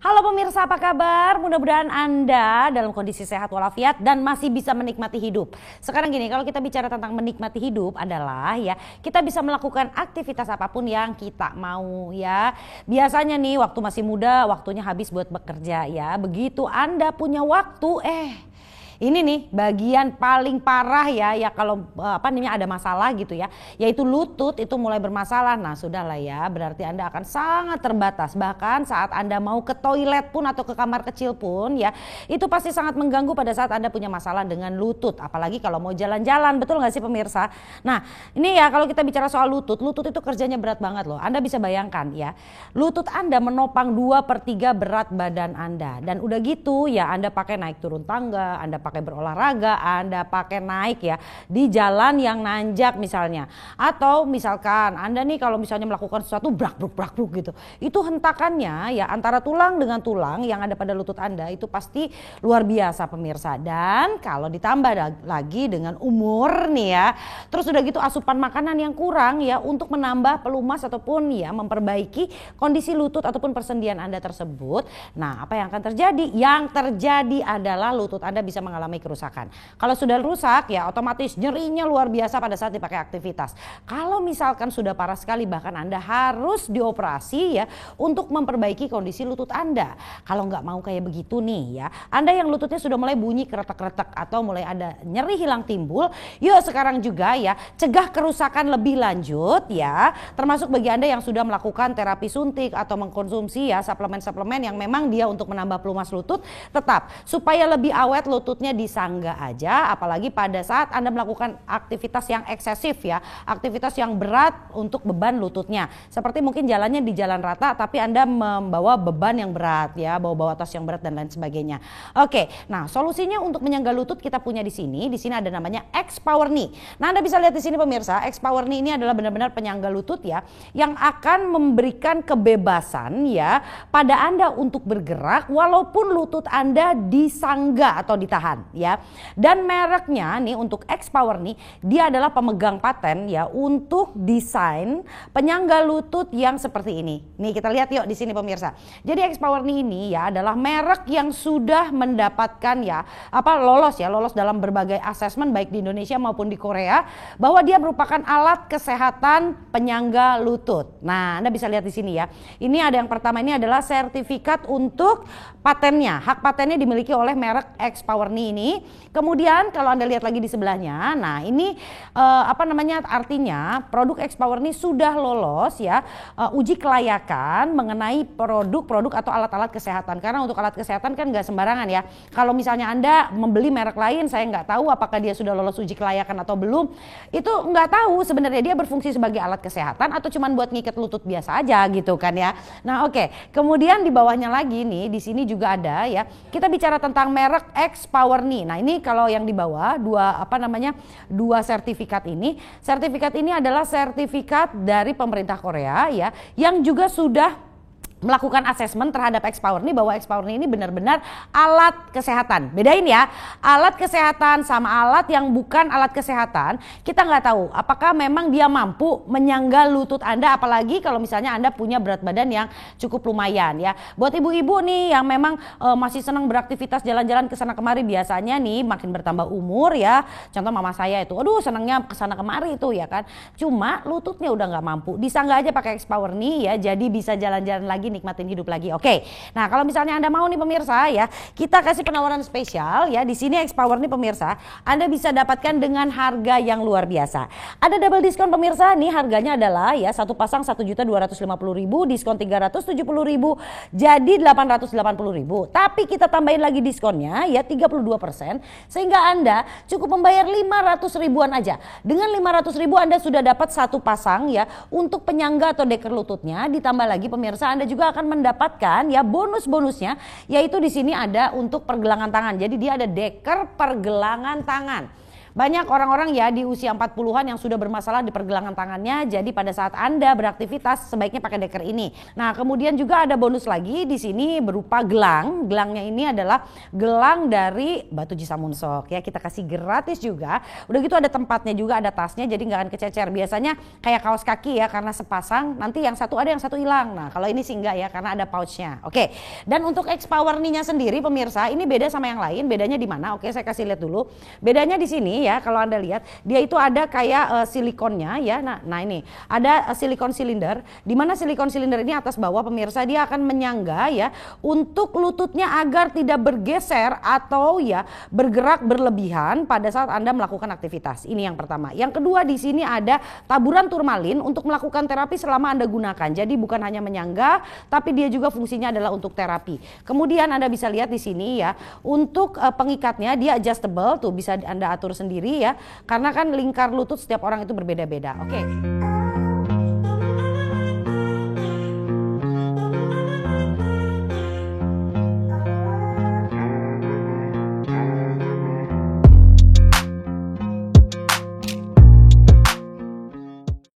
Halo pemirsa, apa kabar? Mudah-mudahan Anda dalam kondisi sehat walafiat dan masih bisa menikmati hidup. Sekarang gini, kalau kita bicara tentang menikmati hidup adalah ya kita bisa melakukan aktivitas apapun yang kita mau ya. Biasanya nih waktu masih muda waktunya habis buat bekerja ya. Begitu Anda punya waktu ini nih bagian paling parah ya kalau ada masalah gitu ya, yaitu lutut itu mulai bermasalah. Nah sudahlah ya, berarti Anda akan sangat terbatas. Bahkan saat Anda mau ke toilet pun atau ke kamar kecil pun ya, itu pasti sangat mengganggu pada saat Anda punya masalah dengan lutut. Apalagi kalau mau jalan-jalan, betul nggak sih pemirsa? Nah ini ya kalau kita bicara soal lutut itu kerjanya berat banget loh. Anda bisa bayangkan ya, lutut Anda menopang 2/3 berat badan Anda. Dan udah gitu ya Anda pakai naik turun tangga, Anda pakai berolahraga, Anda pakai naik ya di jalan yang nanjak misalnya, atau misalkan Anda nih kalau misalnya melakukan sesuatu brak-bruk gitu, itu hentakannya ya antara tulang dengan tulang yang ada pada lutut Anda itu pasti luar biasa pemirsa. Dan kalau ditambah lagi dengan umur nih ya, terus udah gitu asupan makanan yang kurang ya untuk menambah pelumas ataupun ya memperbaiki kondisi lutut ataupun persendian Anda tersebut. Nah apa yang akan terjadi? Yang terjadi adalah lutut Anda bisa mengalami kerusakan. Kalau sudah rusak ya otomatis nyerinya luar biasa pada saat dipakai aktivitas. Kalau misalkan sudah parah sekali bahkan Anda harus dioperasi ya untuk memperbaiki kondisi lutut Anda. Kalau nggak mau kayak begitu nih ya, Anda yang lututnya sudah mulai bunyi kretek-kretek atau mulai ada nyeri hilang timbul, yuk sekarang juga ya cegah kerusakan lebih lanjut ya, termasuk bagi Anda yang sudah melakukan terapi suntik atau mengkonsumsi ya suplemen-suplemen yang memang dia untuk menambah pelumas lutut, tetap supaya lebih awet lututnya disangga aja, apalagi pada saat Anda melakukan aktivitas yang eksesif ya, aktivitas yang berat untuk beban lututnya. Seperti mungkin jalannya di jalan rata tapi Anda membawa beban yang berat ya, bawa tas yang berat dan lain sebagainya. Oke, nah solusinya untuk menyangga lutut kita punya di sini. Di sini ada namanya X-Power Knee. Nah Anda bisa lihat di sini pemirsa, X-Power Knee ini adalah benar-benar penyangga lutut ya, yang akan memberikan kebebasan ya pada Anda untuk bergerak walaupun lutut Anda disangga atau ditahan ya. Dan mereknya nih untuk X-Power nih, dia adalah pemegang paten ya untuk desain penyangga lutut yang seperti ini. Nih kita lihat yuk di sini pemirsa. Jadi X-Power nih ini ya adalah merek yang sudah mendapatkan ya lolos dalam berbagai asesmen baik di Indonesia maupun di Korea, bahwa dia merupakan alat kesehatan penyangga lutut. Nah Anda bisa lihat di sini ya. Ini ada yang pertama, ini adalah sertifikat untuk patennya. Hak patennya dimiliki oleh merek X-Power Knee ini. Kemudian kalau Anda lihat lagi di sebelahnya, nah ini artinya produk X-Power Knee sudah lolos ya uji kelayakan mengenai produk-produk atau alat-alat kesehatan. Karena untuk alat kesehatan kan nggak sembarangan ya. Kalau misalnya Anda membeli merek lain, saya nggak tahu apakah dia sudah lolos uji kelayakan atau belum. Itu nggak tahu sebenarnya dia berfungsi sebagai alat kesehatan atau cuman buat ngikat lutut biasa aja gitu kan ya. Nah oke. Kemudian di bawahnya lagi nih, di sini juga ada ya. Kita bicara tentang merek X-Power Knee. Nah ini kalau yang di bawah dua sertifikat ini. Sertifikat ini adalah sertifikat dari pemerintah Korea ya, yang juga sudah melakukan asesmen terhadap X-Power Knee bahwa X-Power Knee ini benar-benar alat kesehatan. Bedain ya, alat kesehatan sama alat yang bukan alat kesehatan. Kita nggak tahu apakah memang dia mampu menyangga lutut Anda, apalagi kalau misalnya Anda punya berat badan yang cukup lumayan ya. Buat ibu-ibu nih yang memang masih senang beraktivitas jalan-jalan ke sana kemari, biasanya nih makin bertambah umur ya. Contoh mama saya itu, aduh senangnya ke sana kemari itu ya kan. Cuma lututnya udah nggak mampu. Disangga aja pakai X-Power Knee ya, jadi bisa jalan-jalan lagi, nikmatin hidup lagi. Oke. Nah, kalau misalnya Anda mau nih pemirsa ya, kita kasih penawaran spesial ya. Di sini X-Power nih pemirsa, Anda bisa dapatkan dengan harga yang luar biasa. Ada double diskon pemirsa. Nih harganya adalah ya satu pasang 1.250.000, diskon 370.000, jadi 880.000. Tapi kita tambahin lagi diskonnya ya 32%, sehingga Anda cukup membayar 500 ribuan aja. Dengan 500 ribu Anda sudah dapat satu pasang ya untuk penyangga atau deker lututnya. Ditambah lagi pemirsa, Anda juga akan mendapatkan ya bonus-bonusnya, yaitu di sini ada untuk pergelangan tangan. Jadi dia ada deker pergelangan tangan. Banyak orang-orang ya di usia 40-an yang sudah bermasalah di pergelangan tangannya. Jadi pada saat Anda beraktivitas sebaiknya pakai Deker ini. Nah, kemudian juga ada bonus lagi di sini berupa gelang. Gelangnya ini adalah gelang dari Batu Jisamunsok ya. Kita kasih gratis juga. Udah gitu ada tempatnya juga, ada tasnya, jadi nggak akan kececer. Biasanya kayak kaos kaki ya, karena sepasang nanti yang satu ada yang satu hilang. Nah, kalau ini sih enggak ya, karena ada pouchnya. Oke. Dan untuk X-Power Knee-nya sendiri pemirsa, ini beda sama yang lain. Bedanya di mana? Oke, saya kasih lihat dulu. Bedanya di sini ya, kalau Anda lihat, dia itu ada kayak silikonnya ya. Nah ini ada silikon silinder, di mana silikon silinder ini atas bawah pemirsa dia akan menyangga ya untuk lututnya agar tidak bergeser atau ya bergerak berlebihan pada saat Anda melakukan aktivitas. Ini yang pertama. Yang kedua, di sini ada taburan turmalin untuk melakukan terapi selama Anda gunakan. Jadi bukan hanya menyangga, tapi dia juga fungsinya adalah untuk terapi. Kemudian Anda bisa lihat di sini ya, untuk pengikatnya dia adjustable tuh, bisa Anda atur sendiri ya, karena kan lingkar lutut setiap orang itu berbeda-beda. Oke.